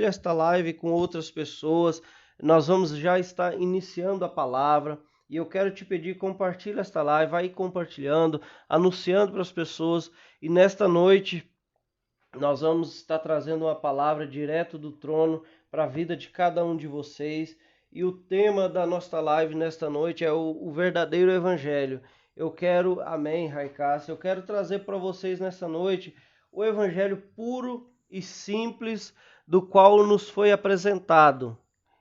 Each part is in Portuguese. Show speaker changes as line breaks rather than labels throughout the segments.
esta live com outras pessoas. Nós vamos já estar iniciando a palavra e eu quero te pedir, compartilha esta live, vai compartilhando, anunciando para as pessoas. E nesta noite nós vamos estar trazendo uma palavra direto do trono para a vida de cada um de vocês. E o tema da nossa live nesta noite é o verdadeiro evangelho. Eu quero, amém, Raicácia, eu quero trazer para vocês nesta noite o evangelho puro e simples do qual nos foi apresentado.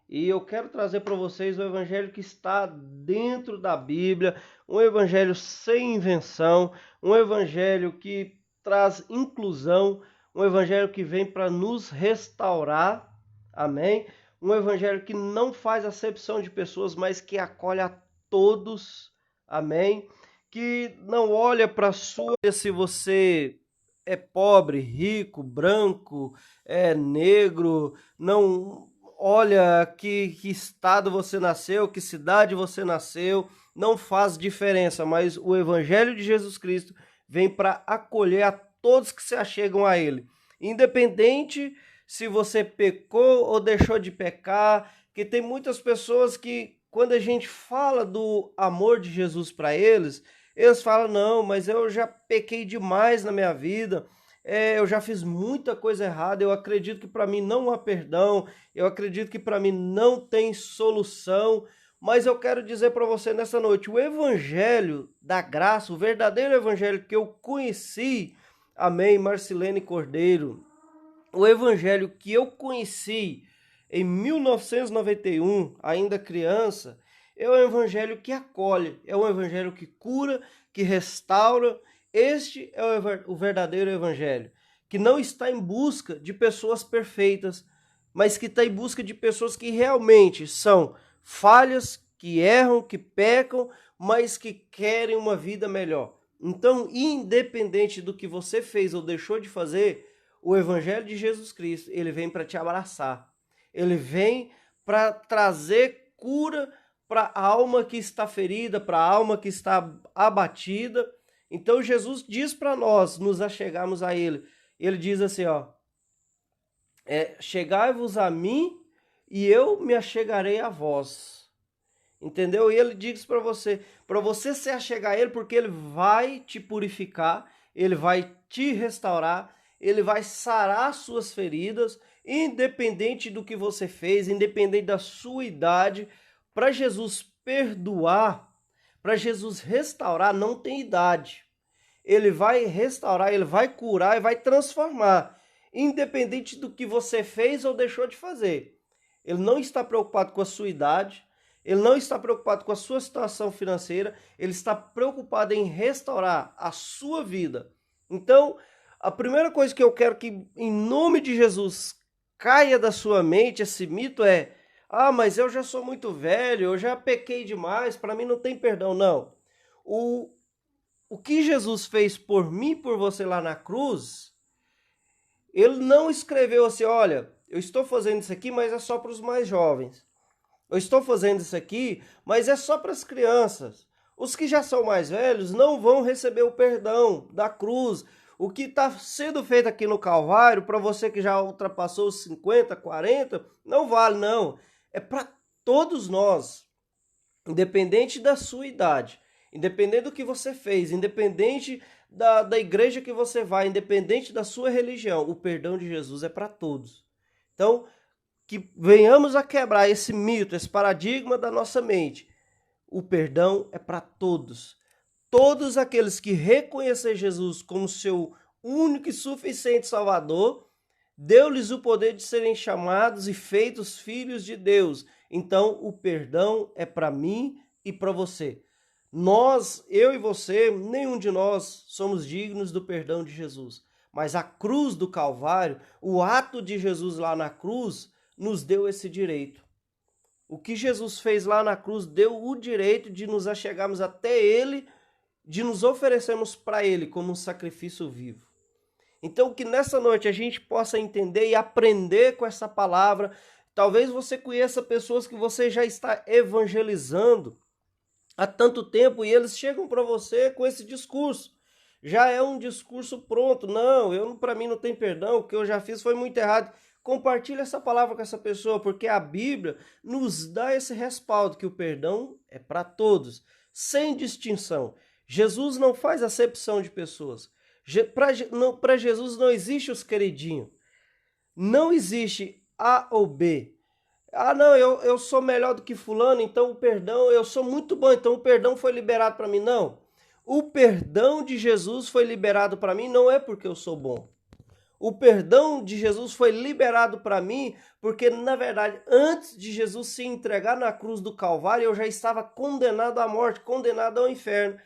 E eu quero trazer para vocês o evangelho que está dentro da Bíblia, um evangelho sem invenção, um evangelho que traz inclusão, um evangelho que vem para nos restaurar, amém? Um evangelho que não faz acepção de pessoas, mas que acolhe a todos, amém? Que não olha para sua, se você é pobre, rico, branco, é negro, não olha que estado você nasceu, que cidade você nasceu, não faz diferença, mas o evangelho de Jesus Cristo vem para acolher a todos que se achegam a ele, independente se você pecou ou deixou de pecar, que tem muitas pessoas que quando a gente fala do amor de Jesus para eles falam, não, mas eu já pequei demais na minha vida, eu já fiz muita coisa errada, eu acredito que para mim não há perdão, eu acredito que para mim não tem solução, mas eu quero dizer para você nessa noite, o evangelho da graça, o verdadeiro evangelho que eu conheci, amém, Marcilene Cordeiro, o evangelho que eu conheci em 1991, ainda criança, é um evangelho que acolhe, é um evangelho que cura, que restaura. Este é o verdadeiro evangelho, que não está em busca de pessoas perfeitas, mas que está em busca de pessoas que realmente são falhas, que erram, que pecam, mas que querem uma vida melhor. Então, independente do que você fez ou deixou de fazer, o evangelho de Jesus Cristo, ele vem para te abraçar. Ele vem para trazer cura para a alma que está ferida, para a alma que está abatida. Então Jesus diz para nós nos achegarmos a ele. Ele diz assim, ó, chegai-vos a mim e eu me achegarei a vós. Entendeu? E ele diz para você se achegar a ele, porque ele vai te purificar, ele vai te restaurar, ele vai sarar suas feridas, independente do que você fez, independente da sua idade. Para Jesus perdoar, para Jesus restaurar, não tem idade. Ele vai restaurar, ele vai curar e vai transformar, independente do que você fez ou deixou de fazer. Ele não está preocupado com a sua idade, ele não está preocupado com a sua situação financeira, ele está preocupado em restaurar a sua vida. Então, a primeira coisa que eu quero que, em nome de Jesus, caia da sua mente esse mito é: ah, mas eu já sou muito velho, eu já pequei demais, para mim não tem perdão. Não. O que Jesus fez por mim e por você lá na cruz, ele não escreveu assim, olha, eu estou fazendo isso aqui, mas é só para os mais jovens. Eu estou fazendo isso aqui, mas é só para as crianças. Os que já são mais velhos não vão receber o perdão da cruz. O que está sendo feito aqui no Calvário, para você que já ultrapassou os 50, 40, não vale, não. É para todos nós, independente da sua idade, independente do que você fez, independente da igreja que você vai, independente da sua religião, o perdão de Jesus é para todos. Então, que venhamos a quebrar esse mito, esse paradigma da nossa mente. O perdão é para todos. Todos aqueles que reconhecer Jesus como seu único e suficiente Salvador, deu-lhes o poder de serem chamados e feitos filhos de Deus. Então, o perdão é para mim e para você. Nós, eu e você, nenhum de nós somos dignos do perdão de Jesus. Mas a cruz do Calvário, o ato de Jesus lá na cruz, nos deu esse direito. O que Jesus fez lá na cruz deu o direito de nos achegarmos até ele, de nos oferecermos para ele como um sacrifício vivo. Então que nessa noite a gente possa entender e aprender com essa palavra. Talvez você conheça pessoas que você já está evangelizando há tanto tempo e eles chegam para você com esse discurso. Já é um discurso pronto. Não, para mim não tem perdão, o que eu já fiz foi muito errado. compartilhe essa palavra com essa pessoa, porque a Bíblia nos dá esse respaldo que o perdão é para todos, sem distinção. Jesus não faz acepção de pessoas. Para Jesus não existe os queridinhos. Não existe A ou B. Ah, não, eu sou melhor do que fulano, então o perdão, eu sou muito bom, então o perdão foi liberado para mim. Não. O perdão de Jesus foi liberado para mim não é porque eu sou bom. O perdão de Jesus foi liberado para mim porque, na verdade, antes de Jesus se entregar na cruz do Calvário, eu já estava condenado à morte, condenado ao inferno.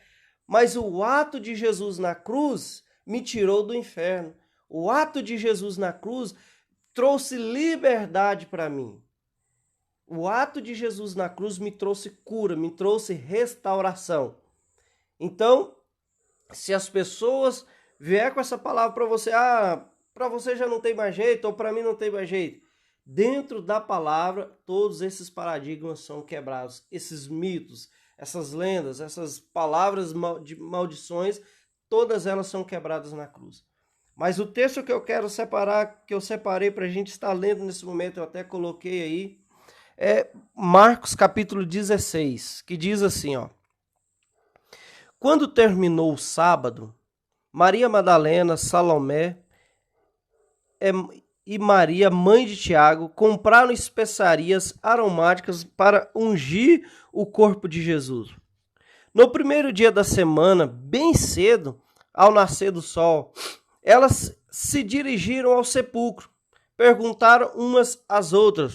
Mas o ato de Jesus na cruz me tirou do inferno. O ato de Jesus na cruz trouxe liberdade para mim. O ato de Jesus na cruz me trouxe cura, me trouxe restauração. Então, se as pessoas vier com essa palavra para você, para você já não tem mais jeito, ou para mim não tem mais jeito. Dentro da palavra, todos esses paradigmas são quebrados, esses mitos, essas lendas, essas palavras de maldições, todas elas são quebradas na cruz. Mas o texto que eu quero separar, que eu separei para a gente estar lendo nesse momento, eu até coloquei aí, é Marcos capítulo 16, que diz assim, ó. Quando terminou o sábado, Maria Madalena, Salomé e Maria, mãe de Tiago, compraram especiarias aromáticas para ungir o corpo de Jesus. No primeiro dia da semana, bem cedo, ao nascer do sol, elas se dirigiram ao sepulcro. Perguntaram umas às outras: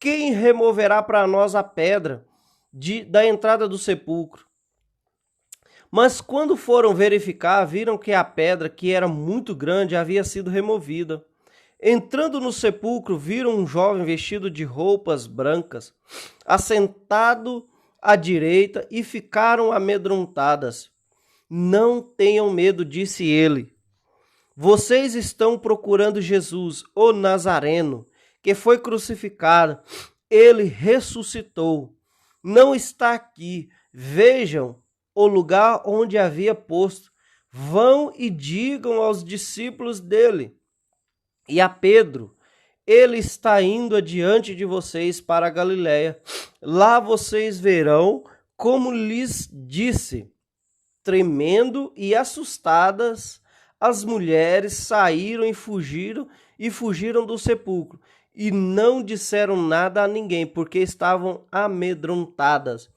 quem removerá para nós a pedra da entrada do sepulcro? Mas quando foram verificar, viram que a pedra, que era muito grande, havia sido removida. Entrando no sepulcro, viram um jovem vestido de roupas brancas, assentado à direita, e ficaram amedrontadas. Não tenham medo, disse ele. Vocês estão procurando Jesus, o Nazareno, que foi crucificado. Ele ressuscitou. Não está aqui. Vejam o lugar onde havia posto. Vão e digam aos discípulos dele e a Pedro: ele está indo adiante de vocês para a Galiléia. Lá vocês verão como lhes disse. Tremendo e assustadas, as mulheres saíram e fugiram do sepulcro, e não disseram nada a ninguém, porque estavam amedrontadas.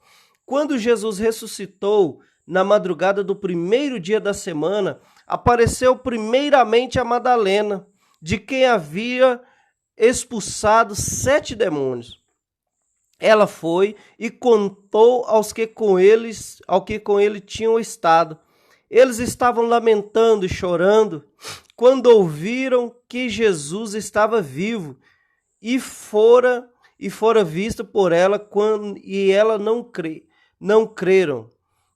Quando Jesus ressuscitou, na madrugada do primeiro dia da semana, apareceu primeiramente a Madalena, de quem havia expulsado 7 demônios. Ela foi e contou aos que com ele tinham estado. Eles estavam lamentando e chorando quando ouviram que Jesus estava vivo, e fora visto por ela, e ela não creram.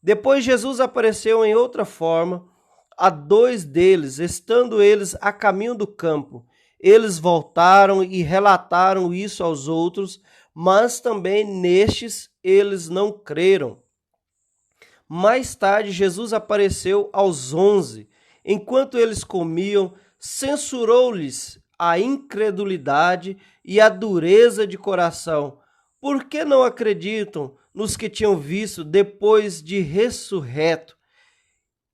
Depois Jesus apareceu em outra forma a 2 deles, estando eles a caminho do campo. Eles voltaram e relataram isso aos outros, mas também nestes eles não creram. Mais tarde, Jesus apareceu aos 11. Enquanto eles comiam, censurou-lhes a incredulidade e a dureza de coração. Por que não acreditam nos que tinham visto depois de ressurreto?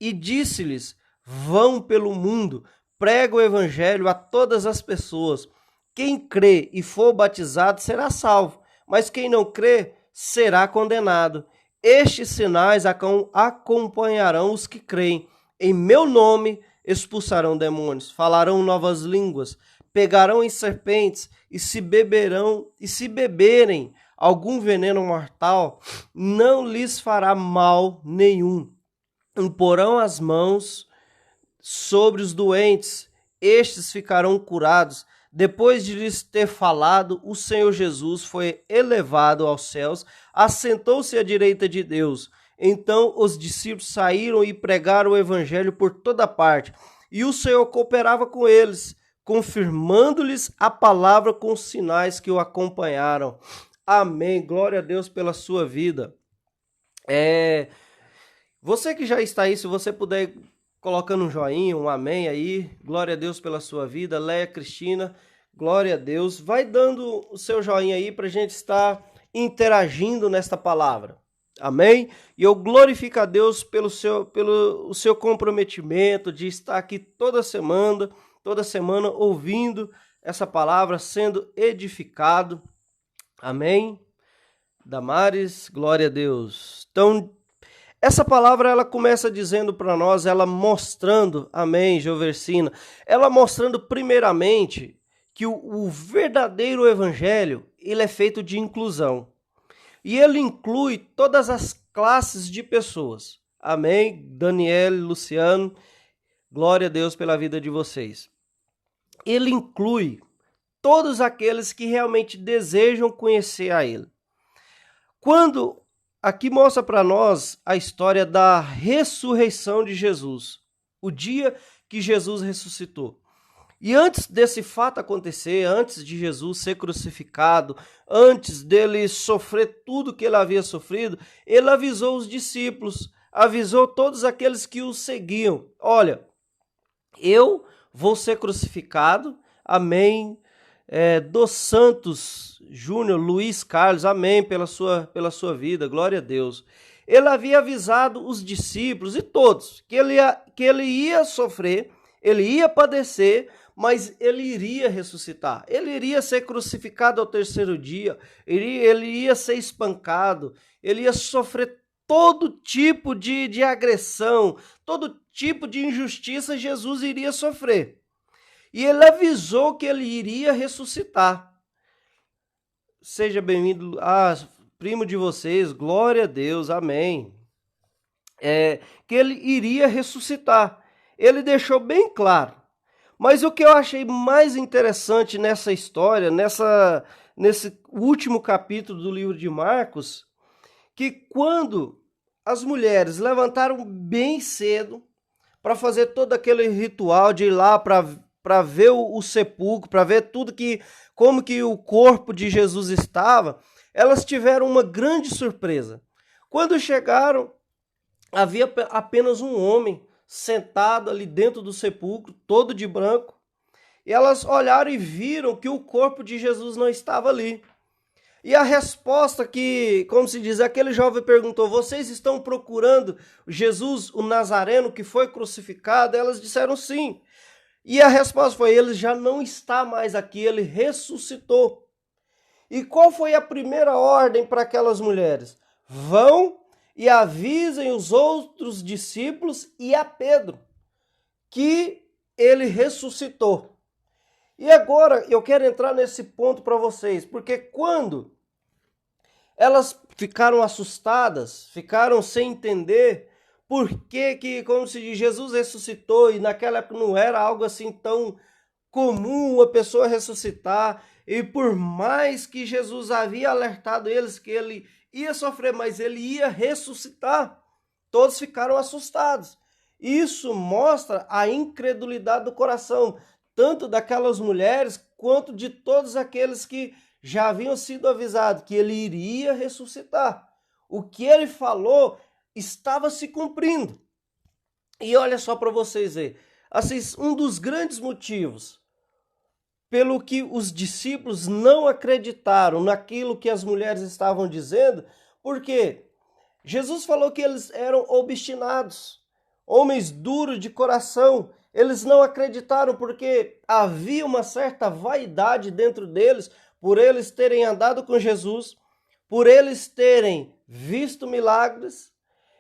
E disse-lhes: vão pelo mundo, prega o evangelho a todas as pessoas. Quem crê e for batizado será salvo, mas quem não crê será condenado. Estes sinais acompanharão os que creem. Em meu nome expulsarão demônios, falarão novas línguas, pegarão em serpentes, e se beberem algum veneno mortal, não lhes fará mal nenhum. Imporão as mãos sobre os doentes, estes ficarão curados. Depois de lhes ter falado, o Senhor Jesus foi elevado aos céus, assentou-se à direita de Deus. Então os discípulos saíram e pregaram o evangelho por toda parte, e o Senhor cooperava com eles, confirmando-lhes a palavra com os sinais que o acompanharam. Amém. Glória a Deus pela sua vida. Você que já está aí, se você puder colocando um joinha, um amém aí, glória a Deus pela sua vida. Leia Cristina, Glória a Deus. Vai dando o seu joinha aí para a gente estar interagindo nesta palavra. Amém? E eu glorifico a Deus pelo o seu comprometimento de estar aqui toda semana ouvindo essa palavra, sendo edificado. Amém? Damares, glória a Deus. Então, essa palavra ela começa dizendo para nós, ela mostrando, amém, Joversina, ela mostrando primeiramente que o verdadeiro evangelho, ele é feito de inclusão. E ele inclui todas as classes de pessoas. Amém? Daniel, Luciano, glória a Deus pela vida de vocês. Ele inclui todos aqueles que realmente desejam conhecer a ele. Quando aqui mostra para nós a história da ressurreição de Jesus, o dia que Jesus ressuscitou. E antes desse fato acontecer, antes de Jesus ser crucificado, antes dele sofrer tudo que ele havia sofrido, ele avisou os discípulos, avisou todos aqueles que o seguiam. Olha, eu vou ser crucificado, amém, dos Santos Júnior, Luiz Carlos, amém, pela sua vida, glória a Deus. Ele havia avisado os discípulos e todos que ele ia sofrer, ele ia padecer, mas ele iria ressuscitar, ele iria ser crucificado ao terceiro dia, ele ia ser espancado, ele ia sofrer todo tipo de agressão, todo tipo de injustiça Jesus iria sofrer. E ele avisou que ele iria ressuscitar. Seja bem-vindo, primo de vocês, glória a Deus, amém. Que ele iria ressuscitar. Ele deixou bem claro. Mas o que eu achei mais interessante nessa história, nesse último capítulo do livro de Marcos, que quando as mulheres levantaram bem cedo para fazer todo aquele ritual de ir lá para ver o sepulcro, para ver como que o corpo de Jesus estava, elas tiveram uma grande surpresa. Quando chegaram, havia apenas um homem sentado ali dentro do sepulcro, todo de branco, e elas olharam e viram que o corpo de Jesus não estava ali. E a resposta que, como se diz, aquele jovem perguntou, vocês estão procurando Jesus, o Nazareno, que foi crucificado? Elas disseram sim. E a resposta foi, ele já não está mais aqui, ele ressuscitou. E qual foi a primeira ordem para aquelas mulheres? Vão e avisem os outros discípulos e a Pedro que ele ressuscitou. E agora eu quero entrar nesse ponto para vocês, porque quando elas ficaram assustadas, ficaram sem entender por que, como se diz, Jesus ressuscitou e naquela época não era algo assim tão comum a pessoa ressuscitar, e por mais que Jesus havia alertado eles que ele ia sofrer, mas ele ia ressuscitar, todos ficaram assustados. Isso mostra a incredulidade do coração, tanto daquelas mulheres quanto de todos aqueles que já haviam sido avisados que ele iria ressuscitar. O que ele falou estava se cumprindo. E olha só para vocês verem, assim, um dos grandes motivos pelo que os discípulos não acreditaram naquilo que as mulheres estavam dizendo, porque Jesus falou que eles eram obstinados, homens duros de coração. Eles não acreditaram porque havia uma certa vaidade dentro deles, por eles terem andado com Jesus, por eles terem visto milagres.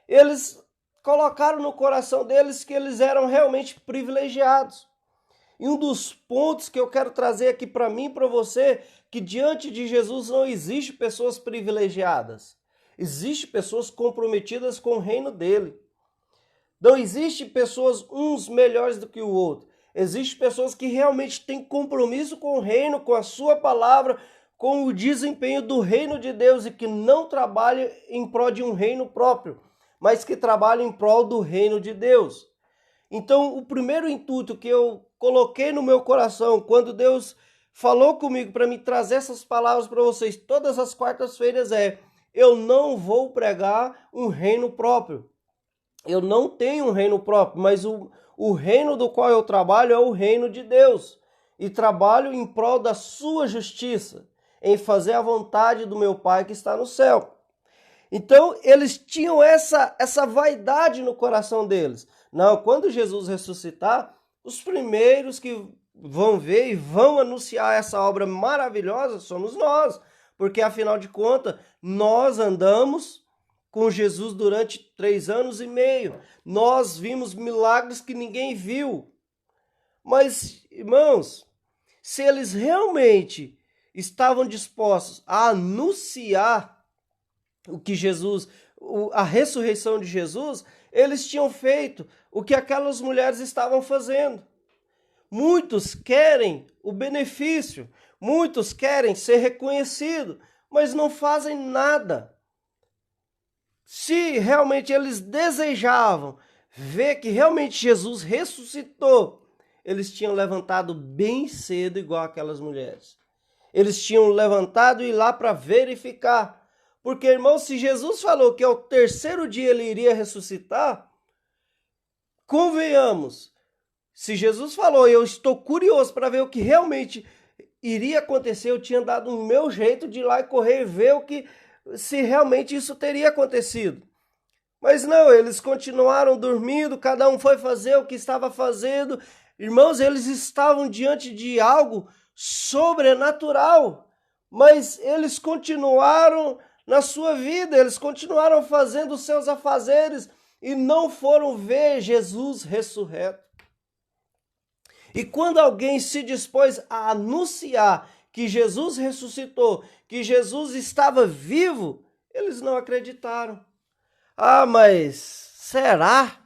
Eles colocaram no coração deles que eles eram realmente privilegiados. E um dos pontos que eu quero trazer aqui para mim e para você, que diante de Jesus não existe pessoas privilegiadas. Existe pessoas comprometidas com o reino dele. Não existe pessoas uns melhores do que o outro. Existem pessoas que realmente têm compromisso com o reino, com a sua palavra, com o desempenho do reino de Deus e que não trabalham em prol de um reino próprio, mas que trabalham em prol do reino de Deus. Então, o primeiro intuito que eu coloquei no meu coração, quando Deus falou comigo para me trazer essas palavras para vocês todas as quartas-feiras eu não vou pregar um reino próprio. Eu não tenho um reino próprio, mas o reino do qual eu trabalho é o reino de Deus. e trabalho em prol da sua justiça, em fazer a vontade do meu Pai que está no céu. Então, eles tinham essa vaidade no coração deles. Não, quando Jesus ressuscitar, os primeiros que vão ver e vão anunciar essa obra maravilhosa somos nós, porque afinal de contas, nós andamos com Jesus durante 3 anos e meio. Nós vimos milagres que ninguém viu. Mas, irmãos, se eles realmente estavam dispostos a anunciar o que Jesus, a ressurreição de Jesus, eles tinham feito o que aquelas mulheres estavam fazendo. Muitos querem o benefício, muitos querem ser reconhecidos, mas não fazem nada. Se realmente eles desejavam ver que realmente Jesus ressuscitou, eles tinham levantado bem cedo igual aquelas mulheres. Eles tinham levantado e ir lá para verificar. Porque, irmão, se Jesus falou que ao 3º dia ele iria ressuscitar, convenhamos, se Jesus falou, eu estou curioso para ver o que realmente iria acontecer, eu tinha dado o meu jeito de ir lá e correr e ver se realmente isso teria acontecido. Mas não, eles continuaram dormindo, cada um foi fazer o que estava fazendo. Irmãos, eles estavam diante de algo sobrenatural, mas eles continuaram na sua vida, eles continuaram fazendo os seus afazeres e não foram ver Jesus ressurreto. E quando alguém se dispôs a anunciar que Jesus ressuscitou, que Jesus estava vivo, eles não acreditaram. Ah, mas será?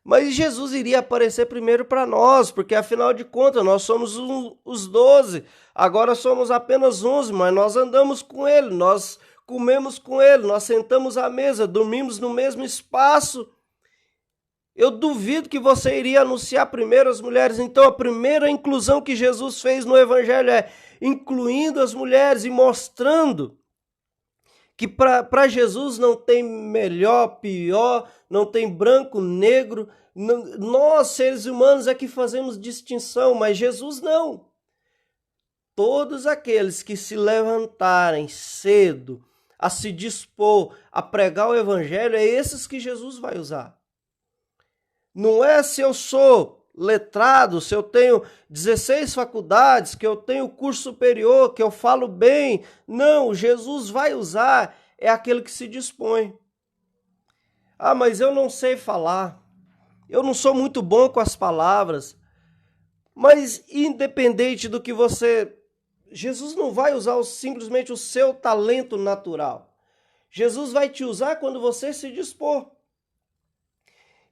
Mas Jesus iria aparecer primeiro para nós, porque afinal de contas nós somos os 12, agora somos apenas 11, mas nós andamos com Ele, nós comemos com Ele, nós sentamos à mesa, dormimos no mesmo espaço. Eu duvido que você iria anunciar primeiro as mulheres. Então a primeira inclusão que Jesus fez no Evangelho é incluindo as mulheres e mostrando que para Jesus não tem melhor, pior, não tem branco, negro. Nós, seres humanos, é que fazemos distinção, mas Jesus não. Todos aqueles que se levantarem cedo a se dispor a pregar o Evangelho, é esses que Jesus vai usar. Não é se eu sou letrado, se eu tenho 16 faculdades, que eu tenho curso superior, que eu falo bem. Não, Jesus vai usar é aquele que se dispõe. Ah, mas eu não sei falar. Eu não sou muito bom com as palavras. Mas independente do que você... Jesus não vai usar simplesmente o seu talento natural. Jesus vai te usar quando você se dispor.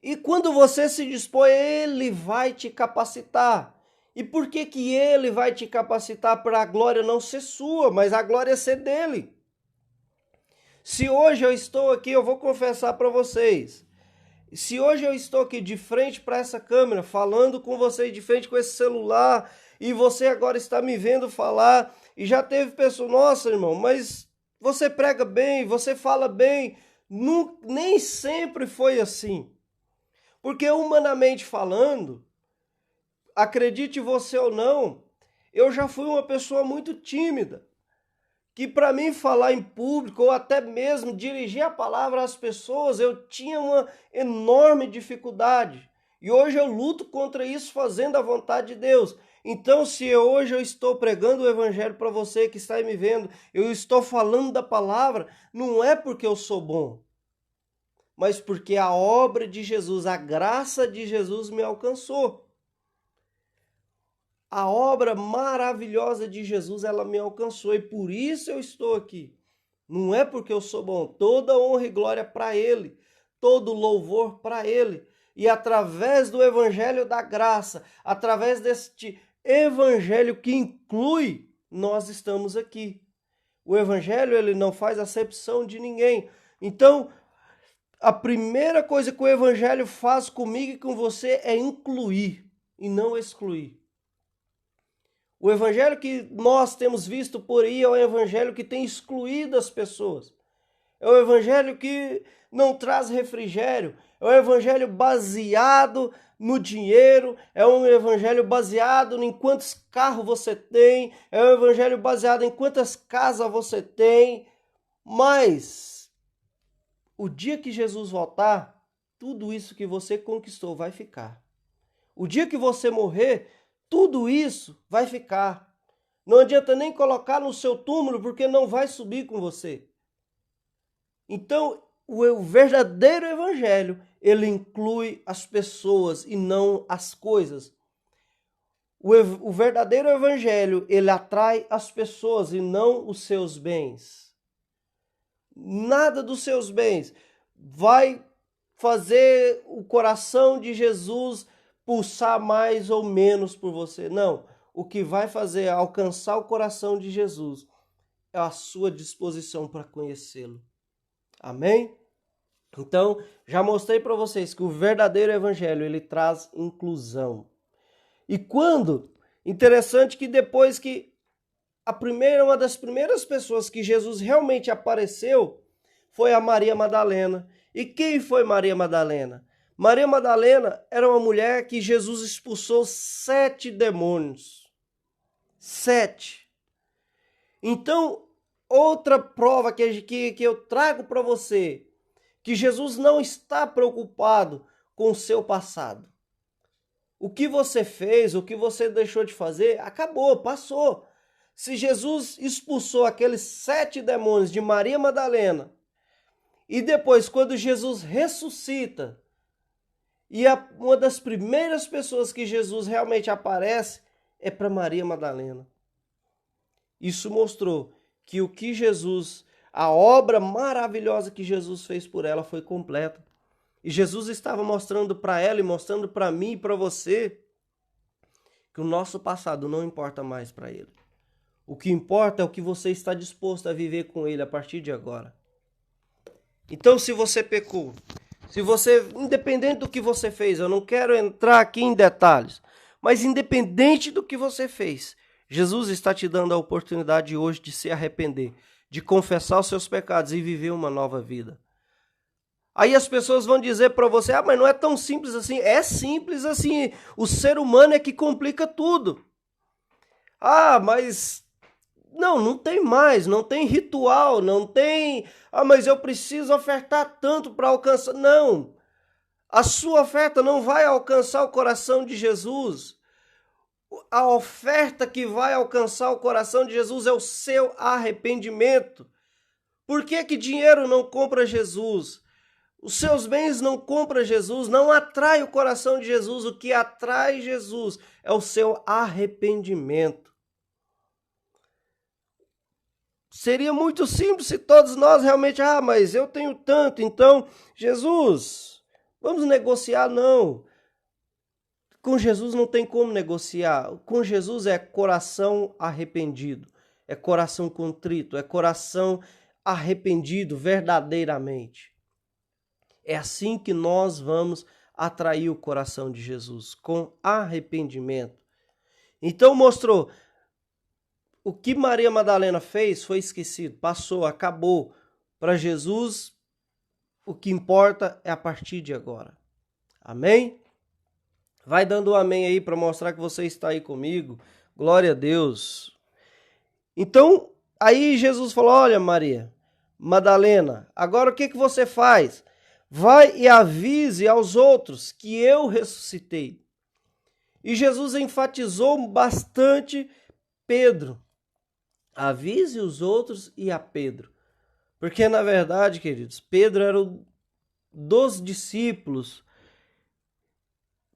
E quando você se dispor, Ele vai te capacitar. E por que Ele vai te capacitar? Para a glória não ser sua, mas a glória ser dEle. Se hoje eu estou aqui, eu vou confessar para vocês. Se hoje eu estou aqui de frente para essa câmera, falando com vocês de frente com esse celular, e você agora está me vendo falar, e já teve pessoa, nossa irmão, mas você prega bem, você fala bem. Nem sempre foi assim. Porque humanamente falando, acredite você ou não, eu já fui uma pessoa muito tímida, que para mim falar em público ou até mesmo dirigir a palavra às pessoas, eu tinha uma enorme dificuldade. E hoje eu luto contra isso fazendo a vontade de Deus. Então, se hoje eu estou pregando o Evangelho para você que está aí me vendo, eu estou falando da palavra, não é porque eu sou bom, mas porque a obra de Jesus, a graça de Jesus me alcançou. A obra maravilhosa de Jesus, ela me alcançou e por isso eu estou aqui. Não é porque eu sou bom, toda honra e glória para Ele, todo louvor para Ele. E através do Evangelho da graça, através deste Evangelho que inclui, nós estamos aqui. O Evangelho, ele não faz acepção de ninguém. Então, a primeira coisa que o Evangelho faz comigo e com você é incluir e não excluir. O Evangelho que nós temos visto por aí é o Evangelho que tem excluído as pessoas. É o Evangelho que não traz refrigério. É o Evangelho baseado no dinheiro, é um evangelho baseado em quantos carros você tem, é um evangelho baseado em quantas casas você tem, mas o dia que Jesus voltar, tudo isso que você conquistou vai ficar. O dia que você morrer, tudo isso vai ficar. Não adianta nem colocar no seu túmulo, porque não vai subir com você. Então, o verdadeiro evangelho, ele inclui as pessoas e não as coisas. O verdadeiro evangelho, ele atrai as pessoas e não os seus bens. Nada dos seus bens vai fazer o coração de Jesus pulsar mais ou menos por você. Não, o que vai fazer alcançar o coração de Jesus é a sua disposição para conhecê-lo. Amém? Então, já mostrei para vocês que o verdadeiro evangelho, ele traz inclusão. E interessante que depois que uma das primeiras pessoas que Jesus realmente apareceu foi a Maria Madalena. E quem foi Maria Madalena? Maria Madalena era uma mulher que Jesus expulsou 7 demônios. 7. Então, outra prova que eu trago para você, que Jesus não está preocupado com o seu passado. O que você fez, o que você deixou de fazer, acabou, passou. Se Jesus expulsou aqueles 7 demônios de Maria Madalena, e depois, quando Jesus ressuscita, e uma das primeiras pessoas que Jesus realmente aparece é para Maria Madalena. Isso mostrou que a obra maravilhosa que Jesus fez por ela foi completa. E Jesus estava mostrando para ela e mostrando para mim e para você que o nosso passado não importa mais para ele. O que importa é o que você está disposto a viver com ele a partir de agora. Então, se você pecou, independente do que você fez, eu não quero entrar aqui em detalhes, mas independente do que você fez, Jesus está te dando a oportunidade hoje de se arrepender, de confessar os seus pecados e viver uma nova vida. Aí as pessoas vão dizer para você, mas não é tão simples assim. É simples assim, o ser humano é que complica tudo. Mas não tem mais, não tem ritual, não tem... mas eu preciso ofertar tanto para alcançar... Não, a sua oferta não vai alcançar o coração de Jesus. A oferta que vai alcançar o coração de Jesus é o seu arrependimento. Por que dinheiro não compra Jesus? Os seus bens não compram Jesus, não atrai o coração de Jesus. O que atrai Jesus é o seu arrependimento. Seria muito simples se todos nós realmente, mas eu tenho tanto, então, Jesus, vamos negociar? Não. Com Jesus não tem como negociar. Com Jesus é coração arrependido, é coração contrito, é coração arrependido verdadeiramente. É assim que nós vamos atrair o coração de Jesus, com arrependimento. Então mostrou, o que Maria Madalena fez foi esquecido, passou, acabou. Para Jesus, o que importa é a partir de agora. Amém? Vai dando um amém aí para mostrar que você está aí comigo. Glória a Deus. Então, aí Jesus falou, olha Maria Madalena, agora o que você faz? Vai e avise aos outros que eu ressuscitei. E Jesus enfatizou bastante Pedro. Avise os outros e a Pedro. Porque, na verdade, queridos, Pedro era dos discípulos.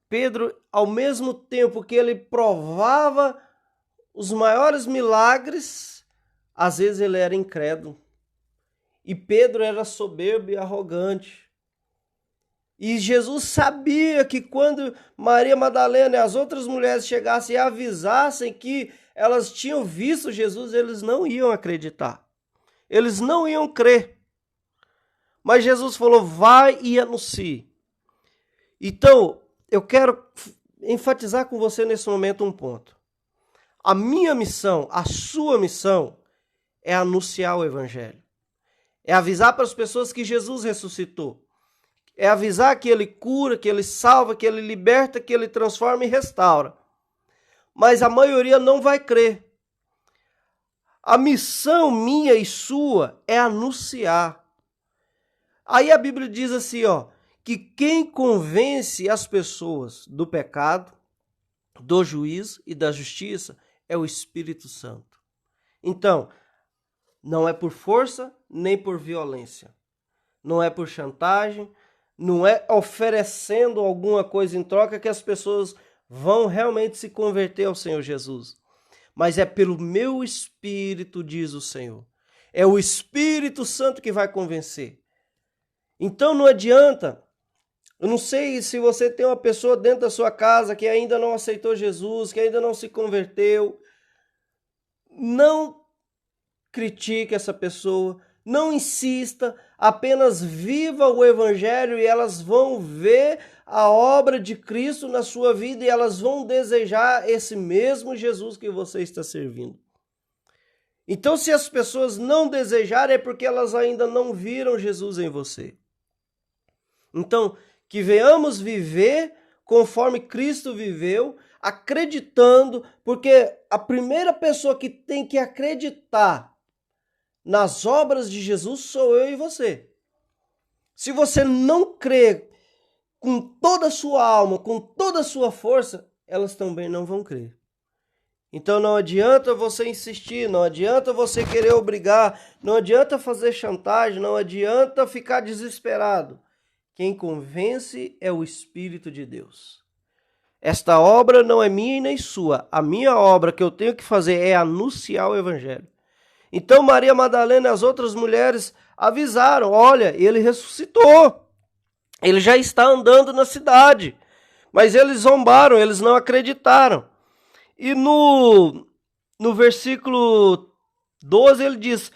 Pedro, ao mesmo tempo que ele provava os maiores milagres, às vezes ele era incrédulo. E Pedro era soberbo e arrogante. E Jesus sabia que quando Maria Madalena e as outras mulheres chegassem e avisassem que elas tinham visto Jesus, eles não iam acreditar. Eles não iam crer. Mas Jesus falou, vai e anuncie. Então, eu quero enfatizar com você nesse momento um ponto. A minha missão, a sua missão, é anunciar o evangelho. É avisar para as pessoas que Jesus ressuscitou. é avisar que ele cura, que ele salva, que ele liberta, que ele transforma e restaura. Mas a maioria não vai crer. A missão minha e sua é anunciar. Aí a Bíblia diz assim, que quem convence as pessoas do pecado, do juízo e da justiça é o Espírito Santo. Então, não é por força nem por violência. Não é por chantagem, não é oferecendo alguma coisa em troca que as pessoas vão realmente se converter ao Senhor Jesus. Mas é pelo meu Espírito, diz o Senhor. É o Espírito Santo que vai convencer. Então não adianta, eu não sei se você tem uma pessoa dentro da sua casa que ainda não aceitou Jesus, que ainda não se converteu. Não critique essa pessoa, não insista, apenas viva o Evangelho e elas vão ver a obra de Cristo na sua vida e elas vão desejar esse mesmo Jesus que você está servindo. Então, se as pessoas não desejarem, é porque elas ainda não viram Jesus em você. Então, que venhamos viver conforme Cristo viveu, acreditando, porque a primeira pessoa que tem que acreditar nas obras de Jesus sou eu e você. Se você não crê com toda a sua alma, com toda a sua força, elas também não vão crer. Então não adianta você insistir, não adianta você querer obrigar, não adianta fazer chantagem, não adianta ficar desesperado. Quem convence é o Espírito de Deus. Esta obra não é minha e nem sua. A minha obra que eu tenho que fazer é anunciar o Evangelho. Então Maria Madalena e as outras mulheres avisaram, olha, ele ressuscitou. Ele já está andando na cidade. Mas eles zombaram, eles não acreditaram. E no versículo 12 ele diz,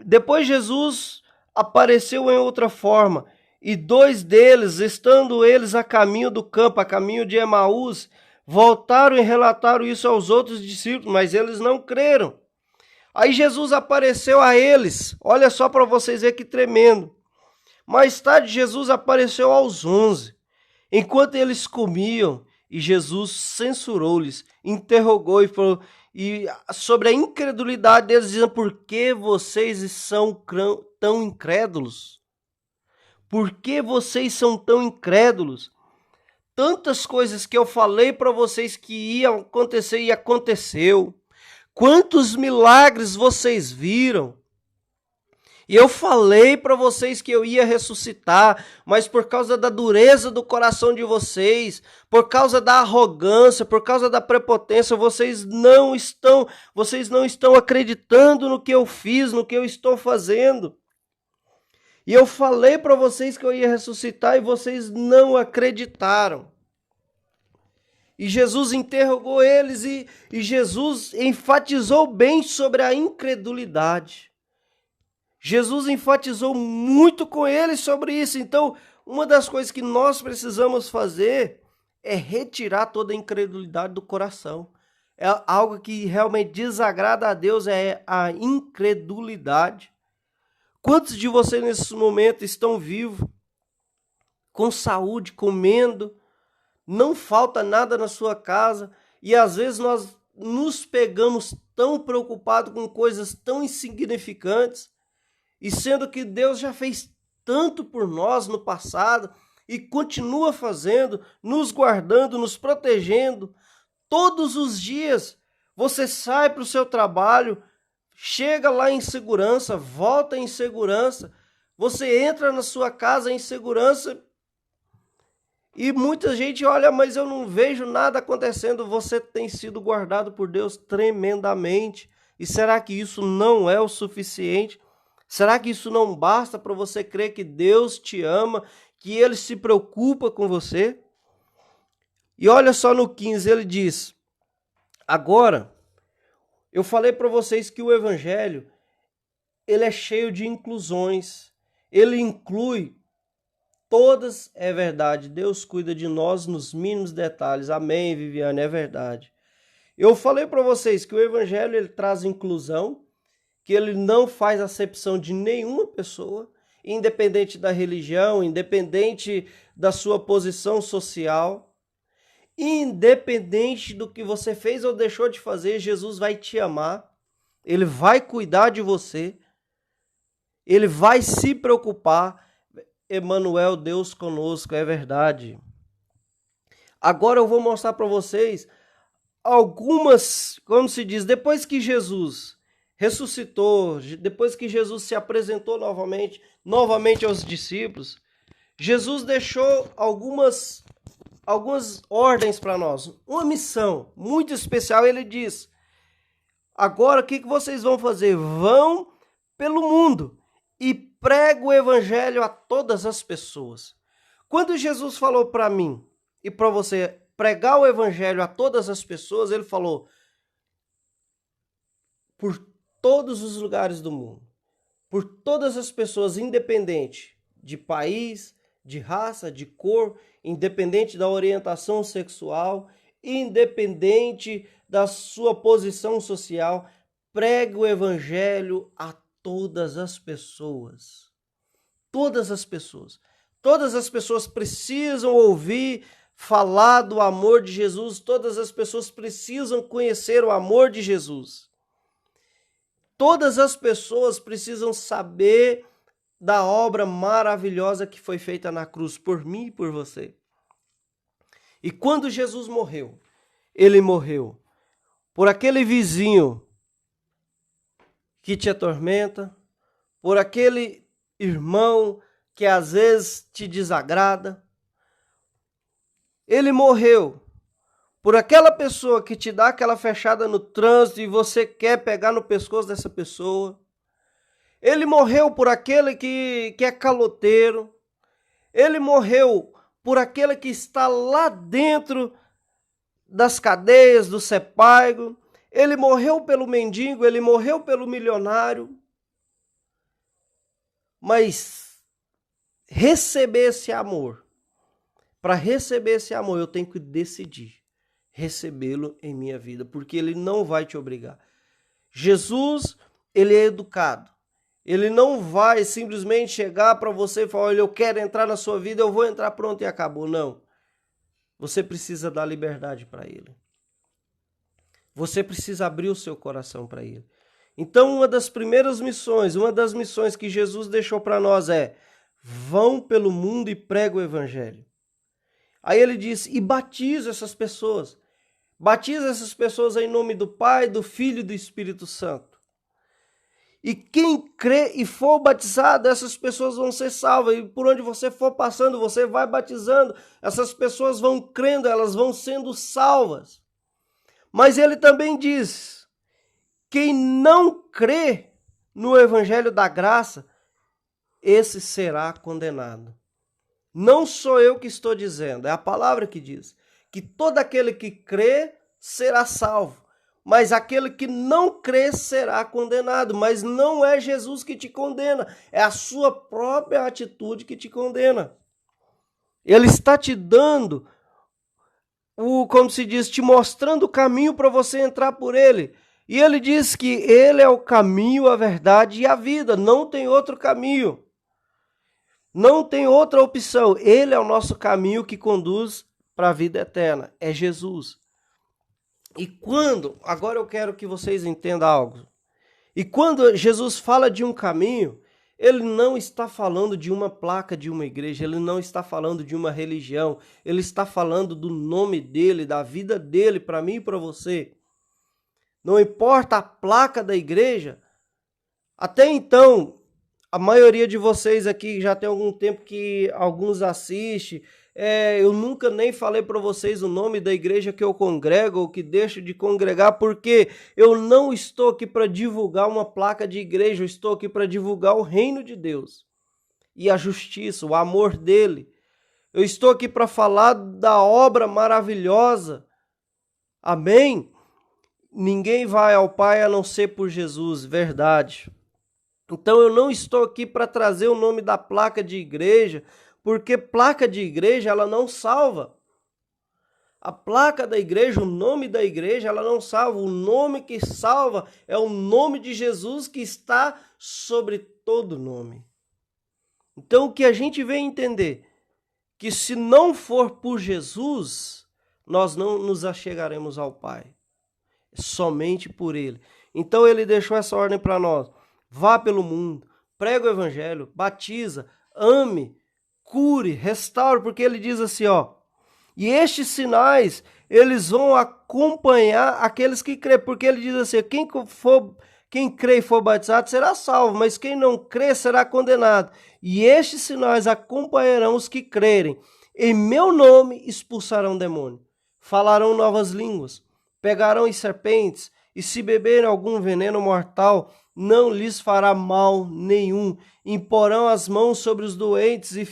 depois Jesus apareceu em outra forma, e dois deles, estando eles a caminho do campo, a caminho de Emaús, voltaram e relataram isso aos outros discípulos, mas eles não creram. Aí Jesus apareceu a eles, olha só para vocês verem que tremendo. Mais tarde Jesus apareceu aos 11, enquanto eles comiam, e Jesus censurou-lhes, interrogou e falou, e sobre a incredulidade deles, dizendo, por que vocês são tão incrédulos? Por que vocês são tão incrédulos? Tantas coisas que eu falei para vocês que iam acontecer e aconteceu. Quantos milagres vocês viram? E eu falei para vocês que eu ia ressuscitar, mas por causa da dureza do coração de vocês, por causa da arrogância, por causa da prepotência, vocês não estão acreditando no que eu fiz, no que eu estou fazendo. E eu falei para vocês que eu ia ressuscitar e vocês não acreditaram. E Jesus interrogou eles e Jesus enfatizou bem sobre a incredulidade. Jesus enfatizou muito com eles sobre isso. Então, uma das coisas que nós precisamos fazer é retirar toda a incredulidade do coração. É algo que realmente desagrada a Deus, é a incredulidade. Quantos de vocês nesse momento estão vivos, com saúde, comendo, não falta nada na sua casa e às vezes nós nos pegamos tão preocupados com coisas tão insignificantes e sendo que Deus já fez tanto por nós no passado e continua fazendo, nos guardando, nos protegendo. Todos os dias você sai para o seu trabalho, chega lá em segurança, volta em segurança, você entra na sua casa em segurança e muita gente olha, mas eu não vejo nada acontecendo. Você tem sido guardado por Deus tremendamente. E será que isso não é o suficiente? Será que isso não basta para você crer que Deus te ama, que Ele se preocupa com você? E olha só no 15, ele diz, agora, eu falei para vocês que o Evangelho, ele é cheio de inclusões, ele inclui todas, é verdade, Deus cuida de nós nos mínimos detalhes, amém, Viviane, é verdade. Eu falei para vocês que o Evangelho ele traz inclusão, que ele não faz acepção de nenhuma pessoa, independente da religião, independente da sua posição social, independente do que você fez ou deixou de fazer, Jesus vai te amar, Ele vai cuidar de você, Ele vai se preocupar. Emanuel, Deus conosco, é verdade. Agora eu vou mostrar para vocês algumas, como se diz, depois que Jesus ressuscitou, depois que Jesus se apresentou novamente aos discípulos, Jesus deixou algumas ordens para nós, uma missão muito especial. Ele diz: agora o que vocês vão fazer? Vão pelo mundo e prega o evangelho a todas as pessoas. Quando Jesus falou para mim e para você pregar o evangelho a todas as pessoas, ele falou por todos os lugares do mundo, por todas as pessoas, independente de país, de raça, de cor, independente da orientação sexual, independente da sua posição social, pregue o evangelho a todas as pessoas. Todas as pessoas. Todas as pessoas precisam ouvir falar do amor de Jesus, todas as pessoas precisam conhecer o amor de Jesus. Todas as pessoas precisam saber da obra maravilhosa que foi feita na cruz por mim e por você. E quando Jesus morreu, ele morreu por aquele vizinho que te atormenta, por aquele irmão que às vezes te desagrada. Ele morreu por aquela pessoa que te dá aquela fechada no trânsito e você quer pegar no pescoço dessa pessoa. Ele morreu por aquele que é caloteiro. Ele morreu por aquele que está lá dentro das cadeias do Sepaigo. Ele morreu pelo mendigo, ele morreu pelo milionário. Mas receber esse amor, para receber esse amor, eu tenho que decidir recebê-lo em minha vida, porque ele não vai te obrigar. Jesus, ele é educado. Ele não vai simplesmente chegar para você e falar: olha, eu quero entrar na sua vida, eu vou entrar, pronto e acabou. Não. Você precisa dar liberdade para ele. Você precisa abrir o seu coração para ele. Então, uma das primeiras missões, uma das missões que Jesus deixou para nós é: vão pelo mundo e pregam o evangelho. Aí ele diz: e batiza essas pessoas. Batiza essas pessoas em nome do Pai, do Filho e do Espírito Santo. E quem crê e for batizado, essas pessoas vão ser salvas. E por onde você for passando, você vai batizando. Essas pessoas vão crendo, elas vão sendo salvas. Mas ele também diz: quem não crê no evangelho da graça, esse será condenado. Não sou eu que estou dizendo, é a palavra que diz que todo aquele que crê será salvo, mas aquele que não crê será condenado. Mas não é Jesus que te condena, é a sua própria atitude que te condena. Ele está te dando, como se diz, te mostrando o caminho para você entrar por ele. E ele diz que ele é o caminho, a verdade e a vida, não tem outro caminho. Não tem outra opção. Ele é o nosso caminho que conduz para a vida eterna. É Jesus. E agora eu quero que vocês entendam algo. E quando Jesus fala de um caminho, ele não está falando de uma placa de uma igreja, ele não está falando de uma religião, ele está falando do nome dele, da vida dele para mim e para você. Não importa a placa da igreja. Até então, a maioria de vocês aqui já tem algum tempo que alguns assistem. Eu nunca nem falei para vocês o nome da igreja que eu congrego ou que deixo de congregar, porque eu não estou aqui para divulgar uma placa de igreja, eu estou aqui para divulgar o reino de Deus e a justiça, o amor dele. Eu estou aqui para falar da obra maravilhosa. Amém? Ninguém vai ao Pai a não ser por Jesus, verdade. Então eu não estou aqui para trazer o nome da placa de igreja, porque placa de igreja ela não salva. A placa da igreja, o nome da igreja, ela não salva. O nome que salva é o nome de Jesus que está sobre todo nome. Então o que a gente vem entender, que se não for por Jesus, nós não nos achegaremos ao Pai, somente por Ele. Então Ele deixou essa ordem para nós: vá pelo mundo, prega o evangelho, batiza, ame, cure, restaure, porque Ele diz assim, ó, e estes sinais, eles vão acompanhar aqueles que crê, porque Ele diz assim, quem crê e for batizado será salvo, mas quem não crê será condenado. E estes sinais acompanharão os que crerem. Em meu nome expulsarão demônio, falarão novas línguas, pegarão em serpentes, e se beberem algum veneno mortal, não lhes fará mal nenhum. Imporão as mãos sobre os doentes e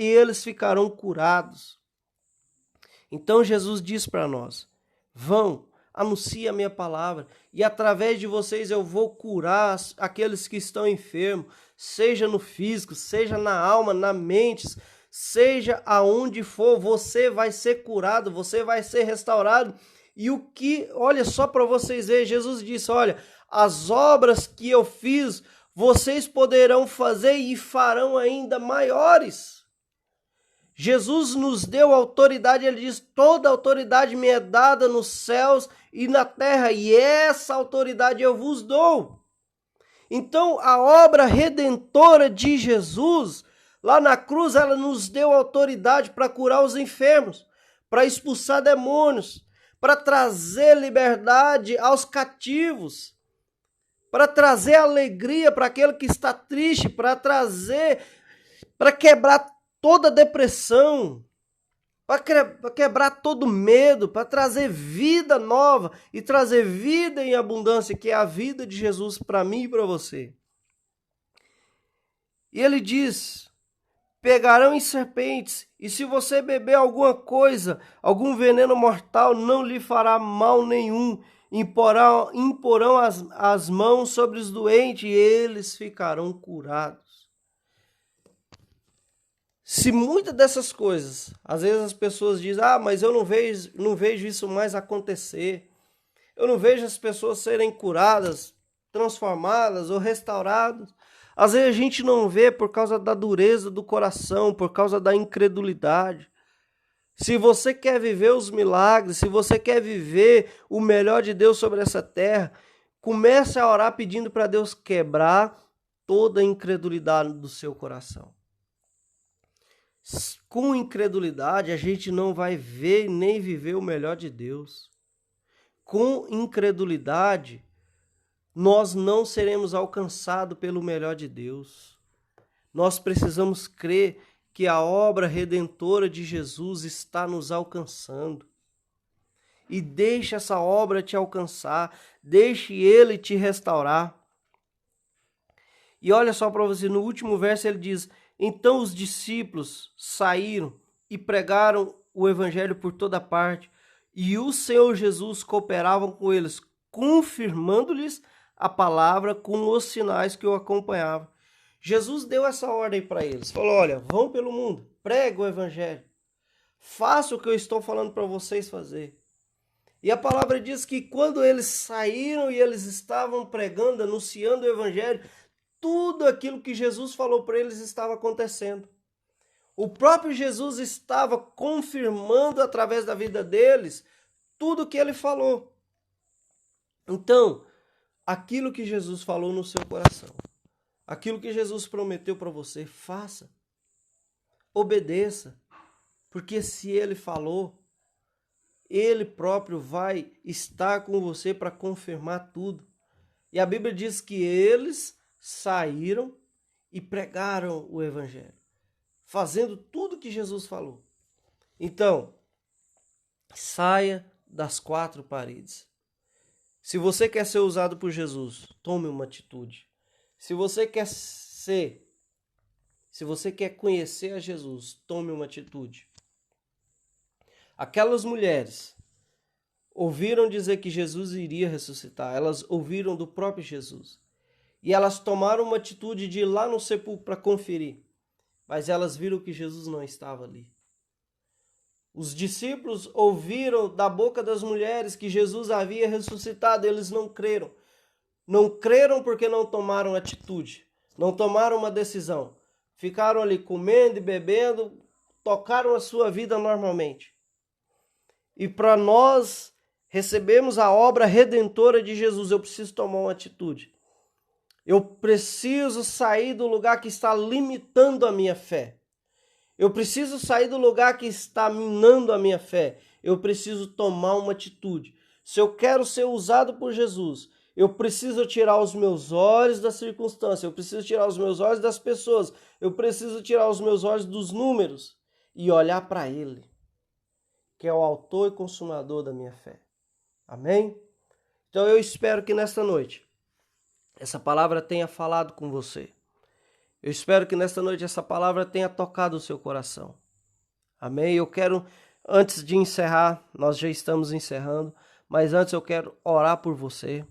eles ficarão curados. Então Jesus diz para nós: vão, anuncie a minha palavra, e através de vocês eu vou curar aqueles que estão enfermos, seja no físico, seja na alma, na mente, seja aonde for, você vai ser curado, você vai ser restaurado. E o que, olha só para vocês verem, Jesus disse, olha, as obras que eu fiz, vocês poderão fazer e farão ainda maiores. Jesus nos deu autoridade, ele diz, toda autoridade me é dada nos céus e na terra, e essa autoridade eu vos dou. Então, a obra redentora de Jesus, lá na cruz, ela nos deu autoridade para curar os enfermos, para expulsar demônios, para trazer liberdade aos cativos, para trazer alegria para aquele que está triste, para quebrar toda depressão, para quebrar todo medo, para trazer vida nova e trazer vida em abundância, que é a vida de Jesus para mim e para você. E ele diz, pegarão em serpentes, e se você beber alguma coisa, algum veneno mortal, não lhe fará mal nenhum. Imporão as mãos sobre os doentes e eles ficarão curados. Se muitas dessas coisas, às vezes as pessoas dizem, mas eu não vejo isso mais acontecer. Eu não vejo as pessoas serem curadas, transformadas ou restauradas. Às vezes a gente não vê por causa da dureza do coração, por causa da incredulidade. Se você quer viver os milagres, se você quer viver o melhor de Deus sobre essa terra, comece a orar pedindo para Deus quebrar toda a incredulidade do seu coração. Com incredulidade, a gente não vai ver nem viver o melhor de Deus. Com incredulidade, nós não seremos alcançados pelo melhor de Deus. Nós precisamos crer que a obra redentora de Jesus está nos alcançando. E deixe essa obra te alcançar, deixe Ele te restaurar. E olha só para você, no último verso ele diz, então os discípulos saíram e pregaram o evangelho por toda parte, e o Senhor Jesus cooperava com eles, confirmando-lhes a palavra com os sinais que o acompanhavam. Jesus deu essa ordem para eles, falou, olha, vão pelo mundo, pregue o evangelho, faça o que eu estou falando para vocês fazer. E a palavra diz que quando eles saíram e eles estavam pregando, anunciando o evangelho, tudo aquilo que Jesus falou para eles estava acontecendo. O próprio Jesus estava confirmando através da vida deles tudo o que ele falou. Então, aquilo que Jesus falou no seu coração, aquilo que Jesus prometeu para você, faça. Obedeça. Porque se ele falou, ele próprio vai estar com você para confirmar tudo. E a Bíblia diz que eles saíram e pregaram o evangelho, fazendo tudo que Jesus falou. Então, saia das quatro paredes. Se você quer ser usado por Jesus, tome uma atitude. Se você quer conhecer a Jesus, tome uma atitude. Aquelas mulheres ouviram dizer que Jesus iria ressuscitar, elas ouviram do próprio Jesus. E elas tomaram uma atitude de ir lá no sepulcro para conferir. Mas elas viram que Jesus não estava ali. Os discípulos ouviram da boca das mulheres que Jesus havia ressuscitado. Eles não creram. Não creram porque não tomaram atitude. Não tomaram uma decisão. ficaram ali comendo e bebendo, tocaram a sua vida normalmente. E para nós recebermos a obra redentora de Jesus, eu preciso tomar uma atitude. Eu preciso sair do lugar que está limitando a minha fé. Eu preciso sair do lugar que está minando a minha fé. Eu preciso tomar uma atitude. Se eu quero ser usado por Jesus, eu preciso tirar os meus olhos da circunstância, eu preciso tirar os meus olhos das pessoas, eu preciso tirar os meus olhos dos números e olhar para Ele, que é o autor e consumador da minha fé. Amém? Então eu espero que nesta noite essa palavra tenha falado com você. Eu espero que nesta noite essa palavra tenha tocado o seu coração. Amém? Eu quero, antes de encerrar, nós já estamos encerrando, mas antes eu quero orar por você.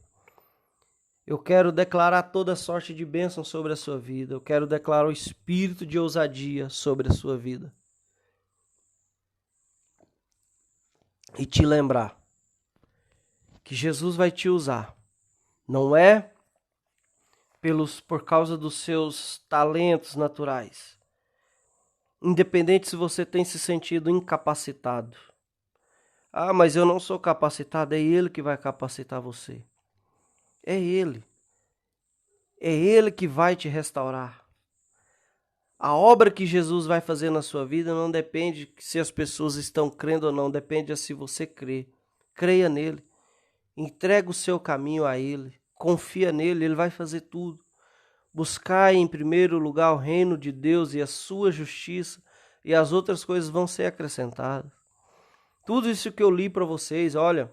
Eu quero declarar toda sorte de bênção sobre a sua vida. Eu quero declarar o espírito de ousadia sobre a sua vida. E te lembrar que Jesus vai te usar. Não é por causa dos seus talentos naturais. Independente se você tem se sentido incapacitado. Ah, mas eu não sou capacitado. É Ele que vai capacitar você. É Ele. É Ele que vai te restaurar. A obra que Jesus vai fazer na sua vida não depende se as pessoas estão crendo ou não. Depende de se você crê. Creia nele. Entrega o seu caminho a Ele. Confia nele. Ele vai fazer tudo. Buscai em primeiro lugar o reino de Deus e a sua justiça, e as outras coisas vão ser acrescentadas. Tudo isso que eu li para vocês, olha,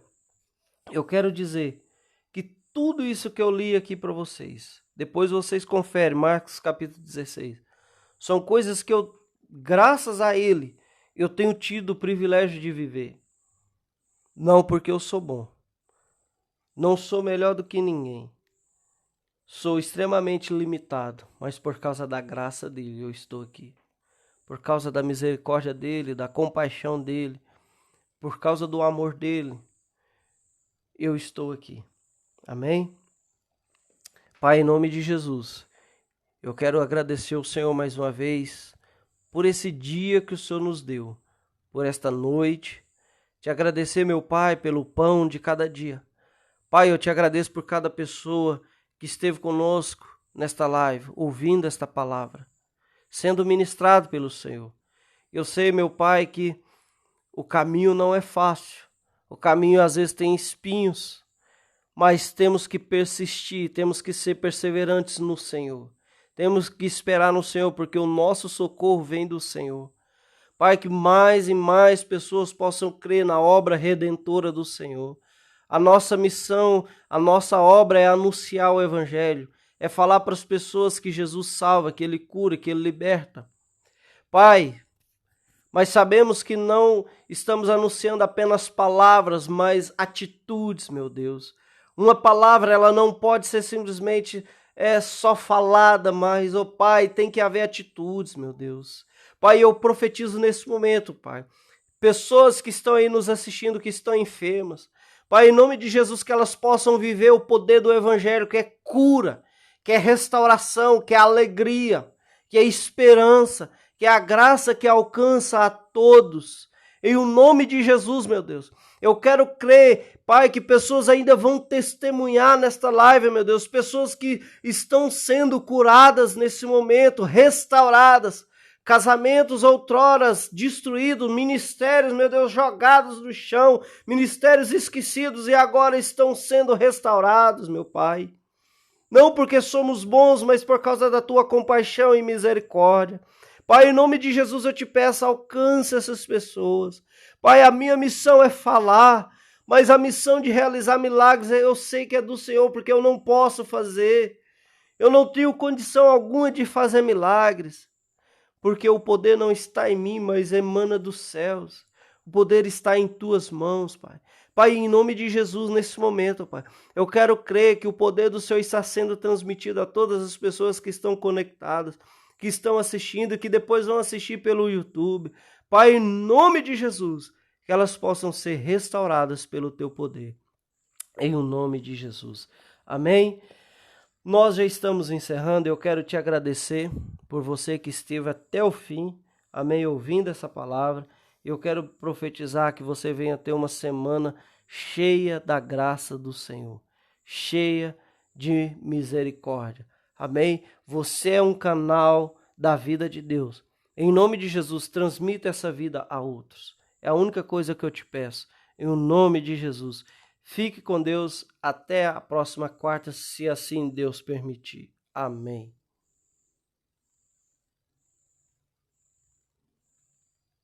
eu quero dizer que tudo isso que eu li aqui para vocês, depois vocês conferem, Marcos capítulo 16, são coisas que eu, graças a Ele, eu tenho tido o privilégio de viver. Não porque eu sou bom, não sou melhor do que ninguém. Sou extremamente limitado, mas por causa da graça dele eu estou aqui. Por causa da misericórdia dele, da compaixão dele, por causa do amor dele, eu estou aqui. Amém? Pai, em nome de Jesus, eu quero agradecer ao Senhor mais uma vez por esse dia que o Senhor nos deu, por esta noite. Te agradecer, meu Pai, pelo pão de cada dia. Pai, eu te agradeço por cada pessoa que esteve conosco nesta live, ouvindo esta palavra, sendo ministrado pelo Senhor. Eu sei, meu Pai, que o caminho não é fácil, o caminho às vezes tem espinhos, mas temos que persistir, temos que ser perseverantes no Senhor, temos que esperar no Senhor, porque o nosso socorro vem do Senhor. Pai, que mais e mais pessoas possam crer na obra redentora do Senhor. A nossa missão, a nossa obra é anunciar o Evangelho, é falar para as pessoas que Jesus salva, que Ele cura, que Ele liberta. Pai, mas sabemos que não estamos anunciando apenas palavras, mas atitudes, meu Deus. Uma palavra, ela não pode ser simplesmente só falada, mas, oh Pai, tem que haver atitudes, meu Deus. Pai, eu profetizo nesse momento, Pai, pessoas que estão aí nos assistindo, que estão enfermas, Pai, em nome de Jesus, que elas possam viver o poder do Evangelho, que é cura, que é restauração, que é alegria, que é esperança, que é a graça que alcança a todos. Em o nome de Jesus, meu Deus, eu quero crer, Pai, que pessoas ainda vão testemunhar nesta live, meu Deus, pessoas que estão sendo curadas nesse momento, restauradas, casamentos outroras destruídos, ministérios, meu Deus, jogados no chão, ministérios esquecidos e agora estão sendo restaurados, meu Pai. Não porque somos bons, mas por causa da tua compaixão e misericórdia. Pai, em nome de Jesus eu te peço, alcance essas pessoas. Pai, a minha missão é falar, mas a missão de realizar milagres eu sei que é do Senhor, porque eu não posso fazer. Eu não tenho condição alguma de fazer milagres. Porque o poder não está em mim, mas emana dos céus. O poder está em tuas mãos, Pai. Pai, em nome de Jesus, nesse momento, Pai, eu quero crer que o poder do Senhor está sendo transmitido a todas as pessoas que estão conectadas, que estão assistindo e que depois vão assistir pelo YouTube. Pai, em nome de Jesus, que elas possam ser restauradas pelo teu poder. Em o nome de Jesus. Amém? Nós já estamos encerrando, eu quero te agradecer por você que esteve até o fim, amém, ouvindo essa palavra. Eu quero profetizar que você venha ter uma semana cheia da graça do Senhor, cheia de misericórdia, amém? Você é um canal da vida de Deus. Em nome de Jesus, transmita essa vida a outros. É a única coisa que eu te peço, em nome de Jesus. Fique com Deus até a próxima quarta, se assim Deus permitir. Amém.